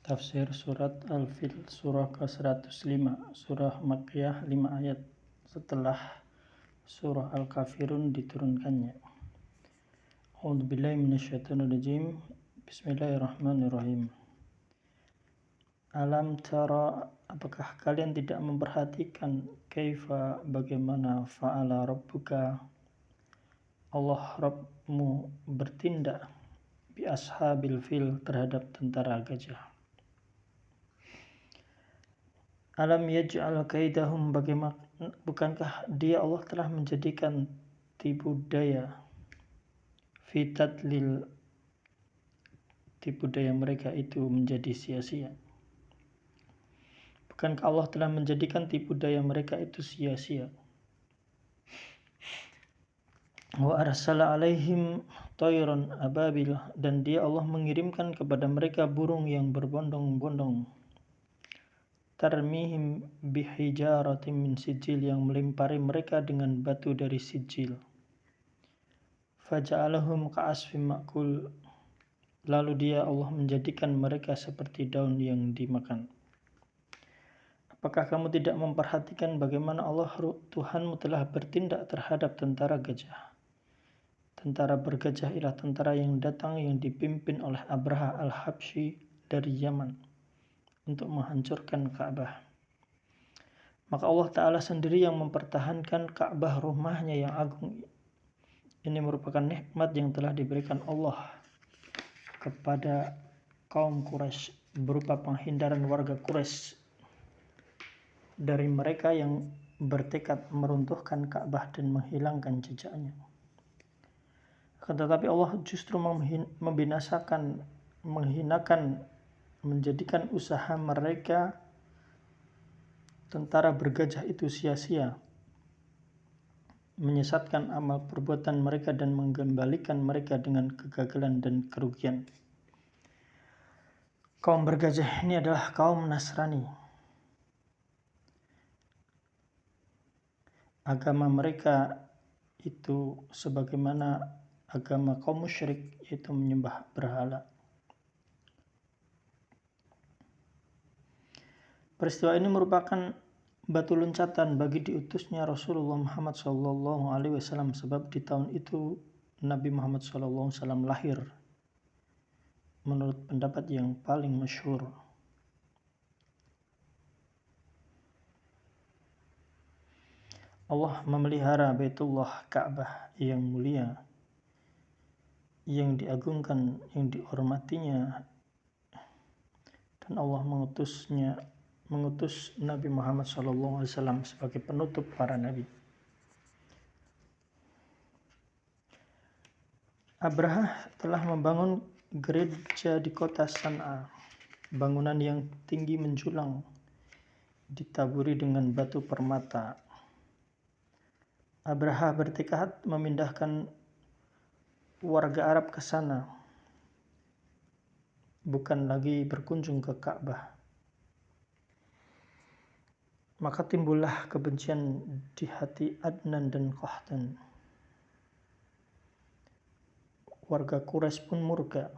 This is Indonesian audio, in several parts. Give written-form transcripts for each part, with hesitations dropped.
Tafsir Surat Al-Fil, Surah ke-105, Surah Makkiyah 5 ayat setelah Surah Al-Kafirun diturunkannya. A'udzubillahi minasyaitonirrajim. Bismillahirrahmanirrahim. Alam tara, apakah kalian tidak memperhatikan kaifa, bagaimana fa'ala rabbuka, Allah Rabbmu bertindak bi ashabil fil, terhadap tentara gajah. Alam yaj'al kaidahum, bagaimana bukankah dia Allah telah menjadikan tipu daya fitadlil, tipu daya mereka itu menjadi sia-sia. Bukankah Allah telah menjadikan tipu daya mereka itu sia-sia? Wa arsala alaihim tayran ababil, dan dia Allah mengirimkan kepada mereka burung yang berbondong-bondong. Tarmihim bihijaratin min sijil, yang melempari mereka dengan batu dari sijil. Faja'alahum ka'asfim ma'kul, lalu dia Allah menjadikan mereka seperti daun yang dimakan. Apakah kamu tidak memperhatikan bagaimana Allah Tuhanmu telah bertindak terhadap tentara gajah? Tentara bergajah ialah tentara yang datang yang dipimpin oleh Abraha al-Habsyi dari Yaman untuk menghancurkan Ka'bah. Maka Allah Ta'ala sendiri yang mempertahankan Ka'bah, rumahnya yang agung. Ini merupakan nikmat yang telah diberikan Allah kepada kaum Quraisy berupa penghindaran warga Quraisy dari mereka yang bertekad meruntuhkan Ka'bah dan menghilangkan jejaknya. Tetapi Allah justru membinasakan, menghinakan, menjadikan usaha mereka tentara bergajah itu sia-sia, menyesatkan amal perbuatan mereka dan mengembalikan mereka dengan kegagalan dan kerugian. Kaum bergajah ini adalah kaum Nasrani. Agama mereka itu sebagaimana agama kaum musyrik, yaitu menyembah berhala. Peristiwa ini merupakan batu loncatan bagi diutusnya Rasulullah Muhammad SAW, sebab di tahun itu Nabi Muhammad SAW lahir menurut pendapat yang paling masyhur. Allah memelihara Baitullah Ka'bah yang mulia, yang diagungkan, yang dihormatinya, dan Allah mengutus Nabi Muhammad SAW sebagai penutup para nabi. Abraha telah membangun gereja di kota San'a, bangunan yang tinggi menjulang, ditaburi dengan batu permata. Abraha bertekad memindahkan warga Arab ke sana, bukan lagi berkunjung ke Ka'bah. Maka timbullah kebencian di hati Adnan dan Qahtan. Warga Quraisy pun murka,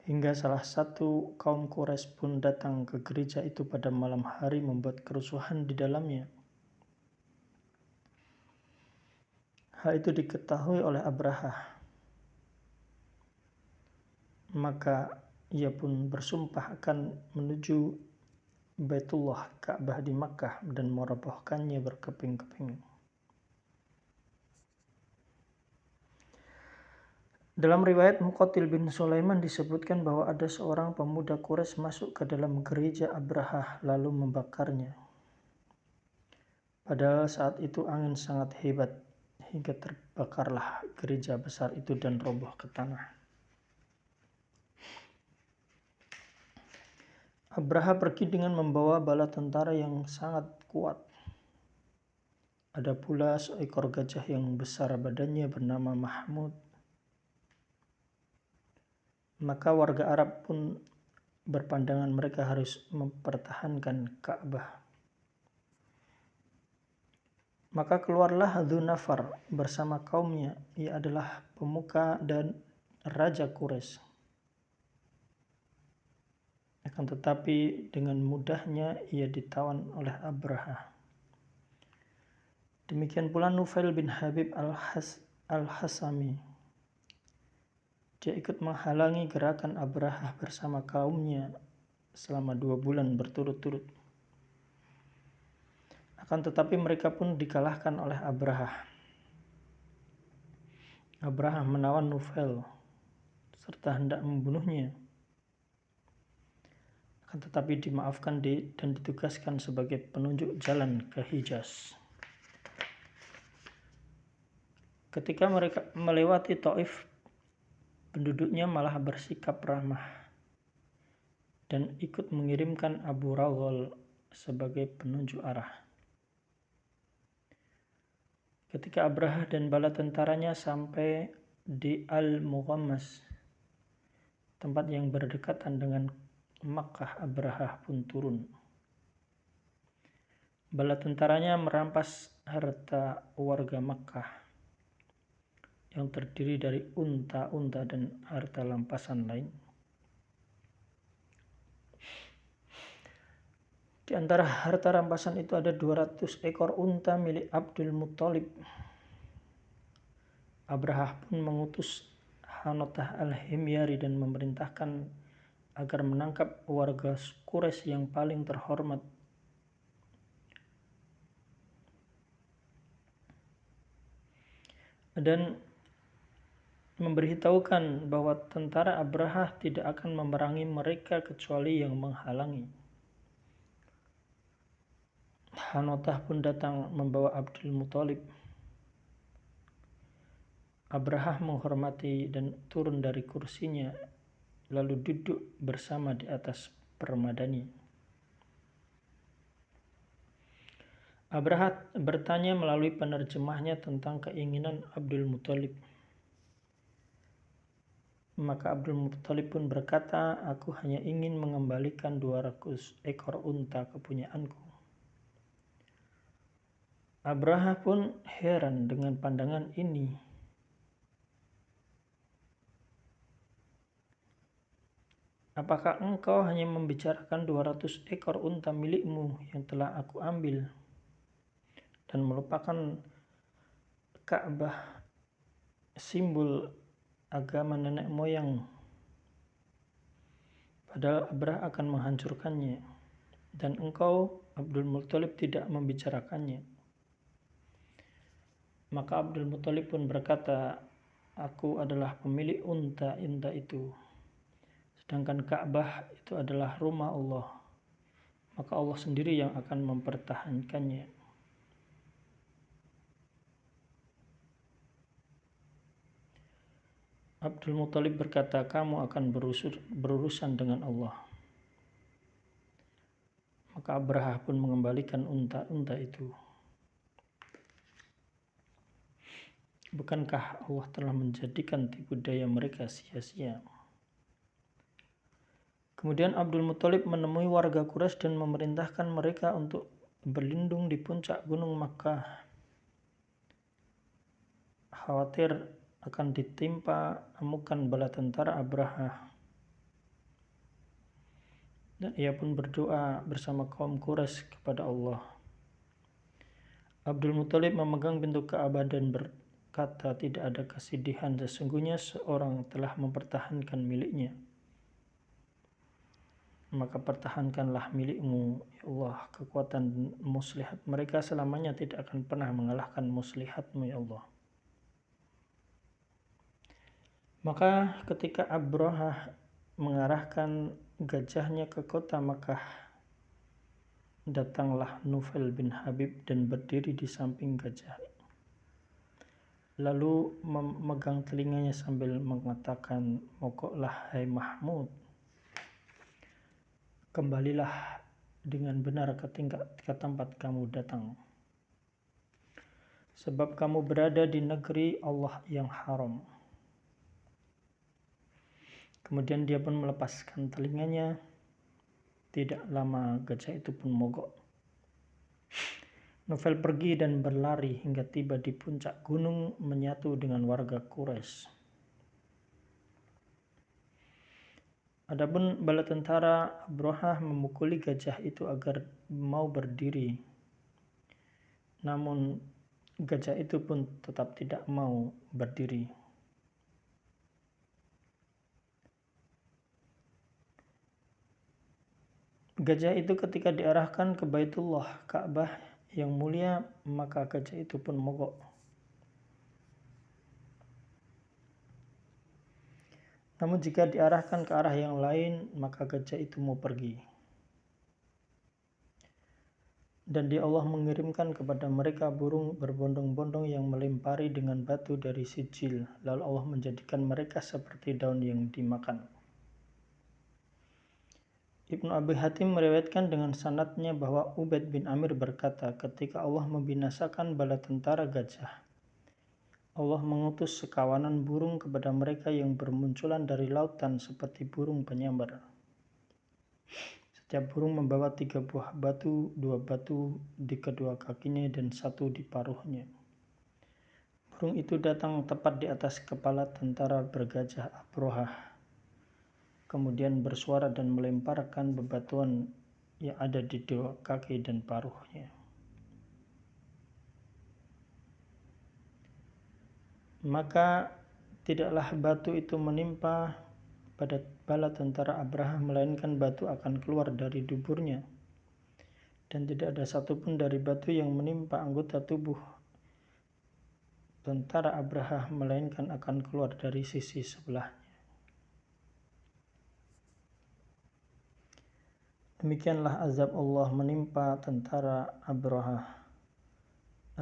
hingga salah satu kaum Quraisy pun datang ke gereja itu pada malam hari membuat kerusuhan di dalamnya. Hal itu diketahui oleh Abraha. Maka ia pun bersumpah akan menuju Baitullah Ka'bah di Makkah dan merobohkannya berkeping-keping. Dalam riwayat Muqatil bin Sulaiman disebutkan bahwa ada seorang pemuda Quraisy masuk ke dalam gereja Abraha lalu membakarnya. Padahal saat itu angin sangat hebat, hingga terbakarlah gereja besar itu dan roboh ke tanah. Abraha pergi dengan membawa bala tentara yang sangat kuat. Ada pula seekor gajah yang besar badannya bernama Mahmud. Maka warga Arab pun berpandangan mereka harus mempertahankan Ka'bah. Maka keluarlah Dzunafar bersama kaumnya. Ia adalah pemuka dan raja Quraisy. Akan tetapi dengan mudahnya ia ditawan oleh Abraha. Demikian pula Nufail bin Habib al-Hasami. Dia ikut menghalangi gerakan Abraha bersama kaumnya selama 2 bulan berturut-turut. Akan tetapi mereka pun dikalahkan oleh Abraha. Abraha menawan Nufail serta hendak membunuhnya. Akan tetapi dimaafkan dan ditugaskan sebagai penunjuk jalan ke Hijaz. Ketika mereka melewati Taif, penduduknya malah bersikap ramah dan ikut mengirimkan Abu Raghal sebagai penunjuk arah. Ketika Abraha dan bala tentaranya sampai di Al-Mughammas, tempat yang berdekatan dengan Makkah, Abraha pun turun. Bala tentaranya merampas harta warga Makkah yang terdiri dari unta-unta dan harta rampasan lain. Di antara harta rampasan itu ada 200 ekor unta milik Abdul Muthalib. Abraha pun mengutus Hanotah al-Himyari dan memerintahkan agar menangkap warga Quraisy yang paling terhormat. Dan memberitahukan bahwa tentara Abraha tidak akan memerangi mereka kecuali yang menghalangi. Hanotah pun datang membawa Abdul Muthalib. Abraha menghormati dan turun dari kursinya, lalu duduk bersama di atas permadani. Abraha bertanya melalui penerjemahnya tentang keinginan Abdul Muthalib. Maka Abdul Muthalib pun berkata, "Aku hanya ingin mengembalikan 200 ekor unta kepunyaanku." Abraha pun heran dengan pandangan ini. "Apakah engkau hanya membicarakan 200 ekor unta milikmu yang telah aku ambil dan melupakan Ka'bah, simbol agama nenek moyang? Padahal Abraha akan menghancurkannya, dan engkau, Abdul Muthalib, tidak membicarakannya." Maka Abdul Muthalib pun berkata, "Aku adalah pemilik unta-unta itu, sedangkan Ka'bah itu adalah rumah Allah, maka Allah sendiri yang akan mempertahankannya." Abdul Muthalib berkata, "Kamu akan berurusan dengan Allah." Maka Abraha pun mengembalikan unta-unta itu. Bukankah Allah telah menjadikan tipu daya mereka sia-sia? Kemudian Abdul Muthalib menemui warga Quraisy dan memerintahkan mereka untuk berlindung di puncak gunung Makkah, khawatir akan ditimpa amukan bala tentara Abraha. Dan ia pun berdoa bersama kaum Quraisy kepada Allah. Abdul Muthalib memegang pintu Ka'bah dan berkata, "Tidak ada kesedihan, sesungguhnya seorang telah mempertahankan miliknya. Maka pertahankanlah milikmu, ya Allah. Kekuatan muslihat mereka selamanya tidak akan pernah mengalahkan muslihatmu, ya Allah." Maka ketika Abraha mengarahkan gajahnya ke kota Makkah, datanglah Nufail bin Habib dan berdiri di samping gajah, lalu memegang telinganya sambil mengatakan, "Mogoklah hai Mahmud, kembalilah dengan benar ke tempat kamu datang, sebab kamu berada di negeri Allah yang haram." Kemudian dia pun melepaskan telinganya. Tidak lama gajah itu pun mogok. Nufail pergi dan berlari hingga tiba di puncak gunung menyatu dengan warga Quraisy. Adapun bala tentara Abrahah memukuli gajah itu agar mau berdiri, namun gajah itu pun tetap tidak mau berdiri. Gajah itu ketika diarahkan ke Baitullah, Ka'bah yang mulia, maka gajah itu pun mogok. Namun jika diarahkan ke arah yang lain, maka gajah itu mau pergi. Dan dia Allah mengirimkan kepada mereka burung berbondong-bondong yang melempari dengan batu dari Sijil. Lalu Allah menjadikan mereka seperti daun yang dimakan. Ibnu Abi Hatim meriwayatkan dengan sanadnya bahwa Ubaid bin Amir berkata, ketika Allah membinasakan bala tentara gajah, Allah mengutus sekawanan burung kepada mereka yang bermunculan dari lautan seperti burung penyambar. Setiap burung membawa 3 buah batu, 2 batu di kedua kakinya dan 1 di paruhnya. Burung itu datang tepat di atas kepala tentara bergajah Abrahah, kemudian bersuara dan melemparkan bebatuan yang ada di 2 kaki dan paruhnya. Maka tidaklah batu itu menimpa pada bala tentara Abraham, melainkan batu akan keluar dari duburnya, dan tidak ada satupun dari batu yang menimpa anggota tubuh tentara Abraham, melainkan akan keluar dari sisi sebelahnya. Demikianlah azab Allah menimpa tentara Abrahah.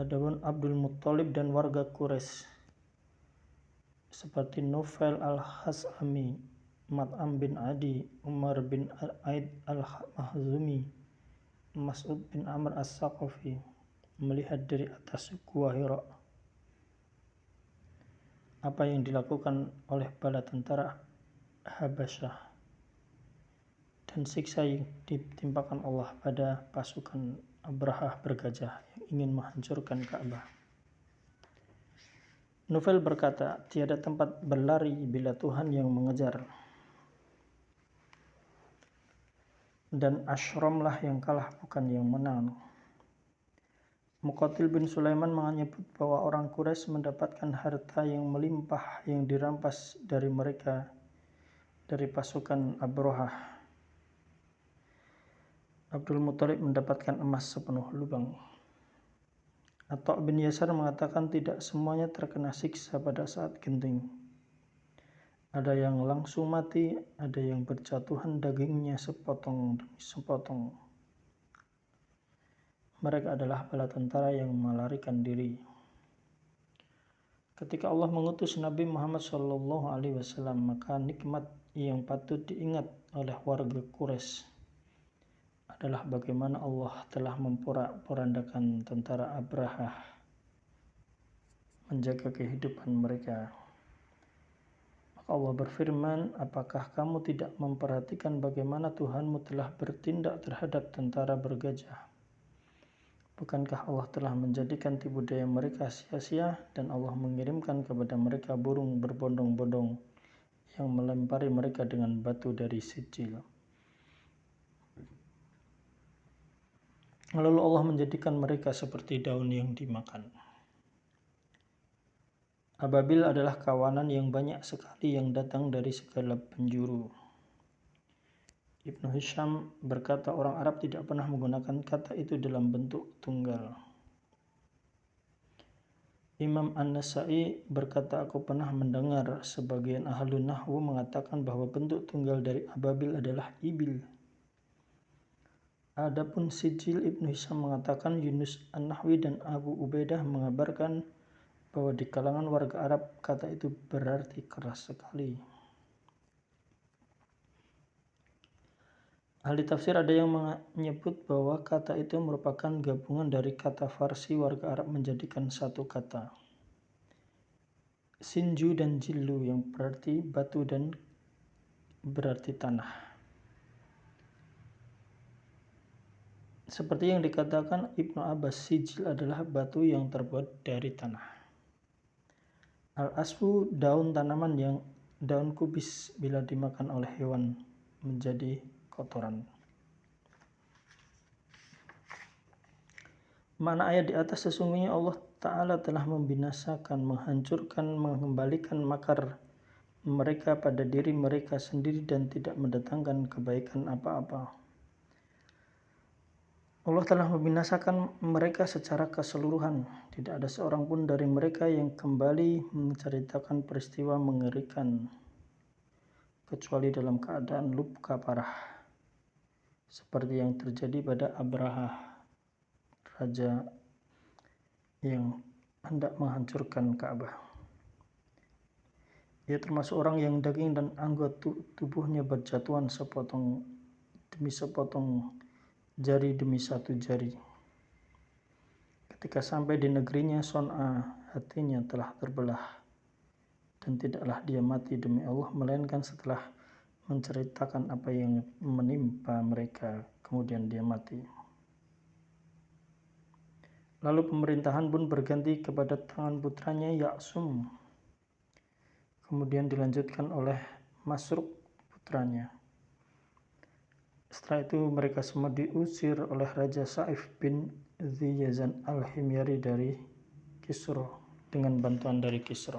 Adapun Abdul Muttalib dan warga Quraisy seperti Nufail al-Khazami, Mat'am bin Adi, Umar bin Aid al-Mahzumi, Mas'ud bin Amr as-Saqafi melihat dari atas Gua Hira apa yang dilakukan oleh bala tentara Habasyah dan siksa yang ditimpakan Allah pada pasukan Abrahah bergajah yang ingin menghancurkan Ka'bah. Nufail berkata, tiada tempat berlari bila Tuhan yang mengejar, dan Ashramlah yang kalah bukan yang menang. Muqatil bin Sulaiman menyebut bahwa orang Quraisy mendapatkan harta yang melimpah yang dirampas dari mereka dari pasukan Abrahah. Abdul Muttalib mendapatkan emas sepenuh lubang. Atha bin Yasar mengatakan tidak semuanya terkena siksa pada saat genting. Ada yang langsung mati, ada yang berjatuhan dagingnya sepotong demi sepotong. Mereka adalah bala tentara yang melarikan diri. Ketika Allah mengutus Nabi Muhammad SAW, maka nikmat yang patut diingat oleh warga Quraisy adalah bagaimana Allah telah memporak-porandakan tentara Abrahah menjaga kehidupan mereka. Maka Allah berfirman, apakah kamu tidak memperhatikan bagaimana Tuhanmu telah bertindak terhadap tentara bergajah? Bukankah Allah telah menjadikan tipu daya mereka sia-sia, dan Allah mengirimkan kepada mereka burung berbondong-bondong yang melempari mereka dengan batu dari Sijil. Lalu Allah menjadikan mereka seperti daun yang dimakan. Ababil adalah kawanan yang banyak sekali yang datang dari segala penjuru. Ibnu Hisham berkata orang Arab tidak pernah menggunakan kata itu dalam bentuk tunggal. Imam An-Nasai berkata, aku pernah mendengar sebagian ahlun nahwu mengatakan bahwa bentuk tunggal dari ababil adalah ibil. Adapun Sijil, Ibnu Hisham mengatakan Yunus An-Nahwi dan Abu Ubaidah mengabarkan bahwa di kalangan warga Arab kata itu berarti keras sekali. Ahli tafsir ada yang menyebut bahwa kata itu merupakan gabungan dari kata Farsi warga Arab menjadikan satu kata, Sinju dan Jillu, yang berarti batu dan berarti tanah. Seperti yang dikatakan Ibnu Abbas, Sijil adalah batu yang terbuat dari tanah. Al-asfu daun tanaman yang daun kubis bila dimakan oleh hewan. menjadi kotoran. Makna ayat di atas, sesungguhnya Allah Ta'ala telah membinasakan, menghancurkan, mengembalikan makar mereka pada diri mereka sendiri dan tidak mendatangkan kebaikan apa-apa. Allah telah membinasakan mereka secara keseluruhan. Tidak ada seorang pun dari mereka yang kembali menceritakan peristiwa mengerikan kecuali dalam keadaan luka parah, seperti yang terjadi pada Abraha, raja yang hendak menghancurkan Ka'bah. Ia termasuk orang yang daging dan anggota tubuhnya berjatuhan sepotong demi sepotong, jari demi satu jari. Ketika sampai di negerinya Son'a, hatinya telah terbelah, dan tidaklah dia mati demi Allah, melainkan setelah menceritakan apa yang menimpa mereka, kemudian dia mati. Lalu pemerintahan pun berganti kepada tangan putranya Ya'sum. Kemudian dilanjutkan oleh Masruq putranya. Setelah itu mereka semua diusir oleh Raja Sa'if bin Dziyazan al-Himyari dari Kisra dengan bantuan dari Kisra.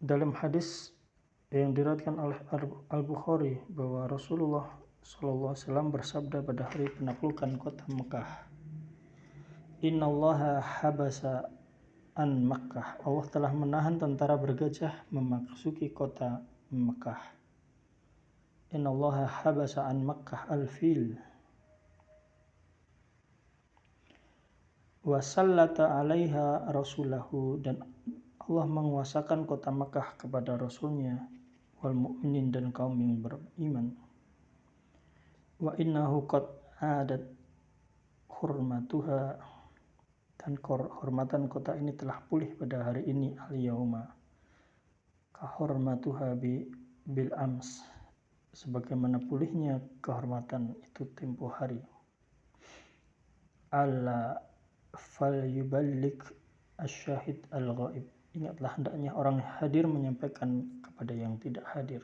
Dalam hadis yang diriwayatkan oleh Al-Bukhari bahwa Rasulullah SAW bersabda pada hari penaklukan kota Mekah, Innallaha habasa an Makkah, Allah telah menahan tentara bergajah memasuki kota Mekah. Innallaha habasa an Makkah al-fil wa sallata 'alaiha rasulahu, dan Allah menguasakan kota Mekah kepada Rasulnya, wal mu'minin, dan kaum yang beriman. Wa innahu qad adat hurmatuha, dan kehormatan kota ini telah pulih pada hari ini, al-yauma kahormatuha bil ams, sebagaimana pulihnya kehormatan itu tempo hari. Alla falyuballigh asyahid al-ghaib, ingatlah hendaknya orang hadir menyampaikan kepada yang tidak hadir.